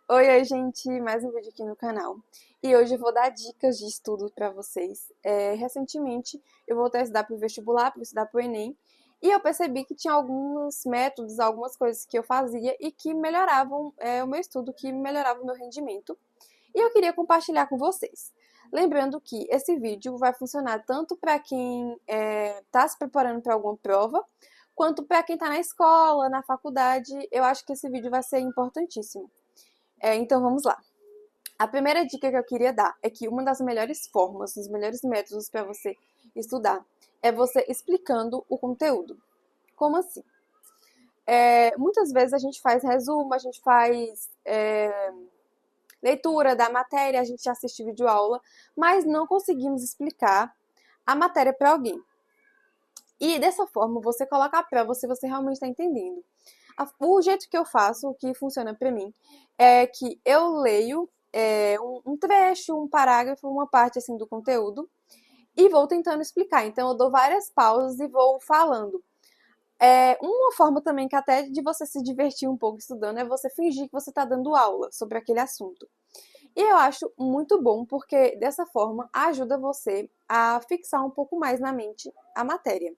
Oi, gente! Mais um vídeo aqui no canal. E hoje eu vou dar dicas de estudo para vocês. Recentemente eu voltei a estudar para o vestibular, para estudar para o Enem, e eu percebi que tinha alguns métodos, algumas coisas que eu fazia e que melhoravam o meu estudo, que melhoravam o meu rendimento. E eu queria compartilhar com vocês. Lembrando que esse vídeo vai funcionar tanto para quem está se preparando para alguma prova, quanto para quem está na escola, na faculdade. Eu acho que esse vídeo vai ser importantíssimo. Então vamos lá. A primeira dica que eu queria dar é que uma das melhores formas, os melhores métodos para você estudar é você explicando o conteúdo. Como assim? Muitas vezes a gente faz resumo, a gente faz leitura da matéria, a gente assiste videoaula, mas não conseguimos explicar a matéria para alguém. E dessa forma você coloca a prova se você realmente está entendendo. O jeito que eu faço, o que funciona para mim, é que eu leio um trecho, um parágrafo, uma parte assim do conteúdo e vou tentando explicar. Então eu dou várias pausas e vou falando. Uma forma também que até de você se divertir um pouco estudando é você fingir que você está dando aula sobre aquele assunto. E eu acho muito bom porque dessa forma ajuda você a fixar um pouco mais na mente a matéria.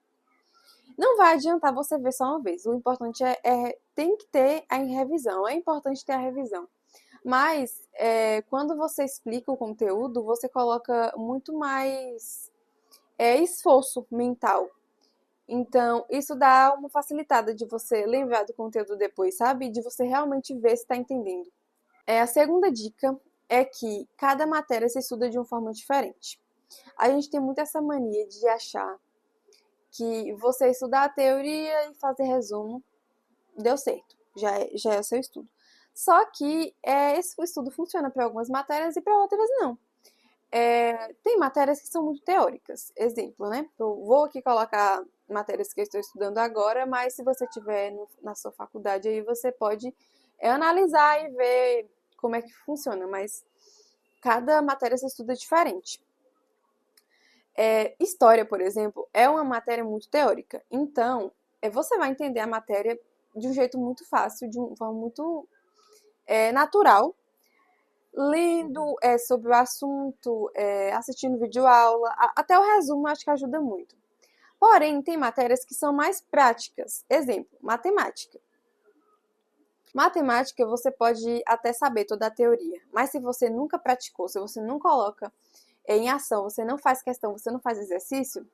Não vai adiantar você ver só uma vez. O importante tem que ter a revisão. É importante ter a revisão. Mas quando você explica o conteúdo, você coloca muito mais esforço mental. Então, isso dá uma facilitada de você lembrar do conteúdo depois, sabe? De você realmente ver se está entendendo. A segunda dica é que cada matéria se estuda de uma forma diferente. A gente tem muito essa mania de achar que você estudar a teoria e fazer resumo deu certo, já é o seu estudo. Só que esse estudo funciona para algumas matérias e para outras não. Tem matérias que são muito teóricas. Exemplo, né? Eu vou aqui colocar matérias que eu estou estudando agora, mas se você tiver na sua faculdade aí, você pode analisar e ver como é que funciona, mas cada matéria se estuda diferente. História, por exemplo, é uma matéria muito teórica. Então, você vai entender a matéria de um jeito muito fácil, de uma forma muito natural, lendo sobre o assunto, assistindo videoaula, até o resumo acho que ajuda muito. Porém, tem matérias que são mais práticas. Exemplo, matemática. Matemática você pode até saber toda a teoria, mas se você nunca praticou, se você não coloca em ação, você não faz questão, você não faz exercício,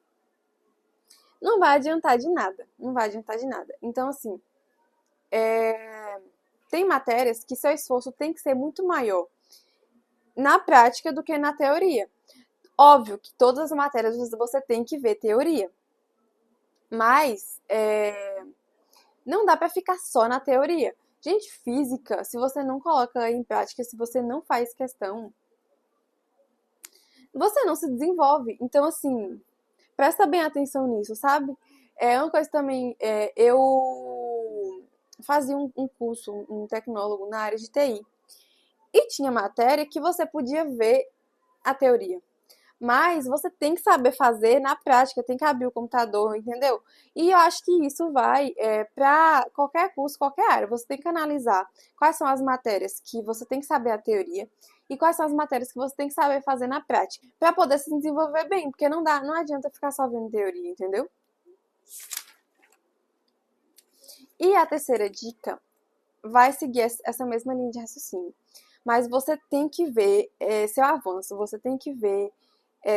não vai adiantar de nada. Não vai adiantar de nada. Então, assim, tem matérias que seu esforço tem que ser muito maior na prática do que na teoria. Óbvio que todas as matérias você tem que ver teoria, mas não dá para ficar só na teoria. Gente, física, se você não coloca em prática, se você não faz questão, você não se desenvolve. Então, assim, presta bem atenção nisso, sabe? Uma coisa também, eu fazia um curso, um tecnólogo na área de TI. E tinha matéria que você podia ver a teoria. Mas você tem que saber fazer na prática, tem que abrir o computador, entendeu? E eu acho que isso vai para qualquer curso, qualquer área. Você tem que analisar quais são as matérias que você tem que saber a teoria e quais são as matérias que você tem que saber fazer na prática, para poder se desenvolver bem, porque não adianta ficar só vendo teoria, entendeu? E a terceira dica vai seguir essa mesma linha de raciocínio. Mas você tem que ver seu avanço, você tem que ver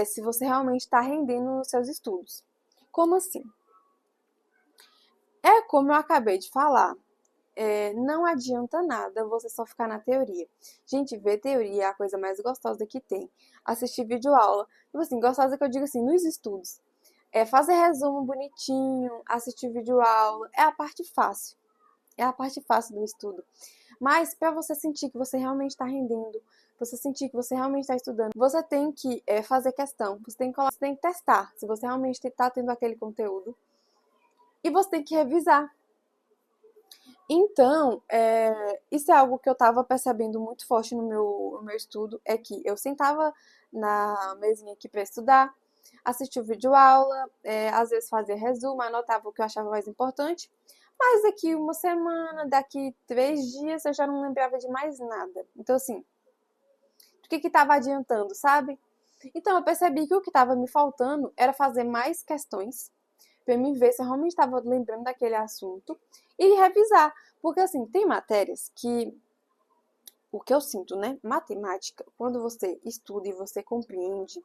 se você realmente está rendendo nos seus estudos. Como assim? Como eu acabei de falar, não adianta nada você só ficar na teoria. Gente, ver teoria é a coisa mais gostosa que tem. Assistir videoaula, tipo assim, gostosa que eu digo assim, nos estudos. Fazer resumo bonitinho, assistir videoaula, é a parte fácil. É a parte fácil do estudo. Mas para você sentir que você realmente está rendendo, você sentir que você realmente está estudando, você tem que fazer questão, você tem que testar se você realmente está tendo aquele conteúdo. E você tem que revisar. Então, isso é algo que eu estava percebendo muito forte no meu estudo, é que eu sentava na mesinha aqui para estudar, assistia o vídeo aula, às vezes fazia resumo, anotava o que eu achava mais importante, Mas daqui uma semana, daqui 3 dias, eu já não lembrava de mais nada. Então, assim, o que estava adiantando, sabe? Então, eu percebi que o que estava me faltando era fazer mais questões para me ver se eu realmente estava lembrando daquele assunto e revisar. Porque, assim, tem matérias que, o que eu sinto, né? Matemática, quando você estuda e você compreende,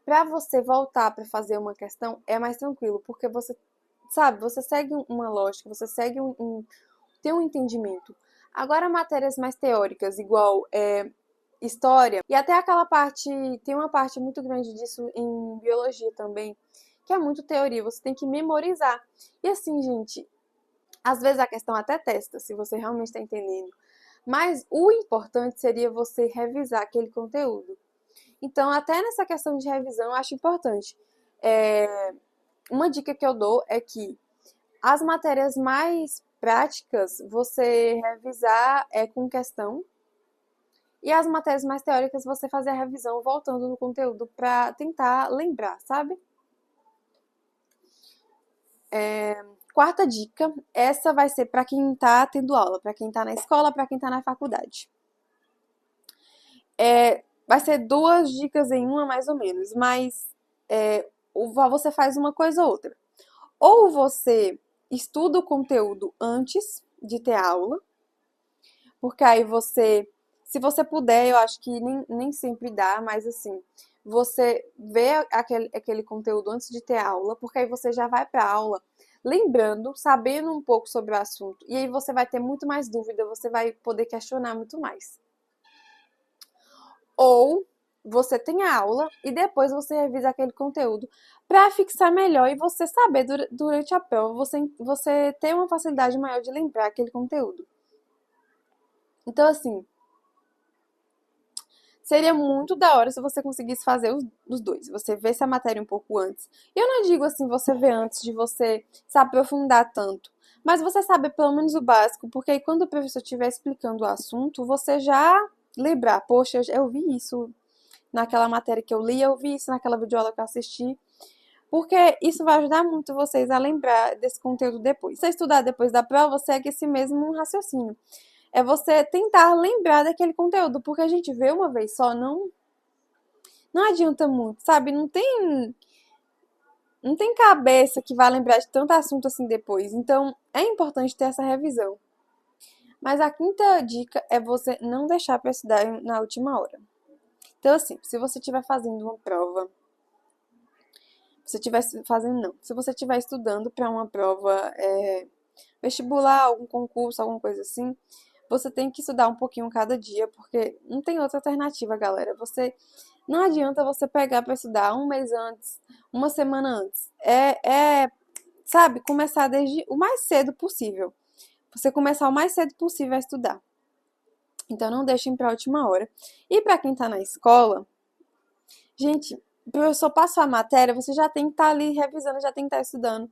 para você voltar para fazer uma questão é mais tranquilo, porque você, sabe, você segue uma lógica, você segue tem um entendimento. Agora, matérias mais teóricas, igual história, e até aquela parte, tem uma parte muito grande disso em biologia também, que é muito teoria, você tem que memorizar. E assim, gente, às vezes a questão até testa, se você realmente está entendendo. Mas o importante seria você revisar aquele conteúdo. Então, até nessa questão de revisão, eu acho importante. Uma dica que eu dou é que as matérias mais práticas, você revisar com questão. E as matérias mais teóricas, você fazer a revisão voltando no conteúdo para tentar lembrar, sabe? Quarta dica, essa vai ser para quem tá tendo aula, para quem tá na escola, para quem tá na faculdade. Vai ser 2 dicas em uma, mais ou menos, mas você faz uma coisa ou outra. Ou você estuda o conteúdo antes de ter aula, porque aí você, se você puder, eu acho que nem sempre dá, mas assim, você vê aquele conteúdo antes de ter aula, porque aí você já vai para a aula lembrando, sabendo um pouco sobre o assunto, e aí você vai ter muito mais dúvida, você vai poder questionar muito mais. Ou você tem a aula e depois você revisa aquele conteúdo para fixar melhor e você saber durante a prova, você ter uma facilidade maior de lembrar aquele conteúdo. Então, assim, seria muito da hora se você conseguisse fazer os dois. Você vê essa matéria um pouco antes. E eu não digo assim, você vê antes de você se aprofundar tanto. Mas você sabe pelo menos o básico, porque aí quando o professor estiver explicando o assunto, você já lembrar, poxa, eu vi isso naquela matéria que eu li, eu vi isso naquela videoaula que eu assisti. Porque isso vai ajudar muito vocês a lembrar desse conteúdo depois. Se você estudar depois da prova, segue esse mesmo raciocínio. É você tentar lembrar daquele conteúdo, porque a gente vê uma vez só, não adianta muito, sabe? Não tem cabeça que vá lembrar de tanto assunto assim depois. Então, é importante ter essa revisão. Mas a quinta dica é você não deixar para estudar na última hora. Então, assim, se você estiver fazendo uma prova, se você estiver estudando para uma prova vestibular, algum concurso, alguma coisa assim, você tem que estudar um pouquinho cada dia, porque não tem outra alternativa, galera. Não adianta você pegar para estudar um mês antes, uma semana antes. Sabe, começar desde o mais cedo possível. Você começar o mais cedo possível a estudar. Então não deixem para a última hora. E para quem está na escola, gente, o professor passou a matéria, você já tem que estar ali revisando, já tem que estar estudando.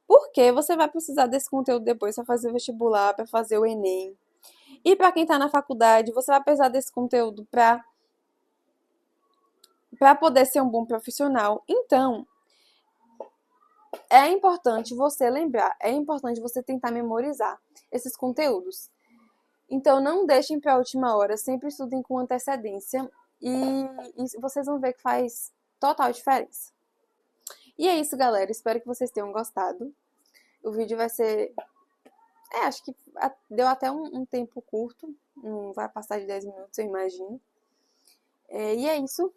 Porque você vai precisar desse conteúdo depois para fazer o vestibular, para fazer o Enem. E para quem está na faculdade, você vai precisar desse conteúdo para poder ser um bom profissional. Então, é importante você lembrar, é importante você tentar memorizar esses conteúdos. Então, não deixem para a última hora, sempre estudem com antecedência e vocês vão ver que faz total diferença. E é isso, galera. Espero que vocês tenham gostado. O vídeo vai ser. Acho que deu até um tempo curto. Não vai passar de 10 minutos, eu imagino. E é isso.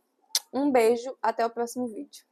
Um beijo. Até o próximo vídeo.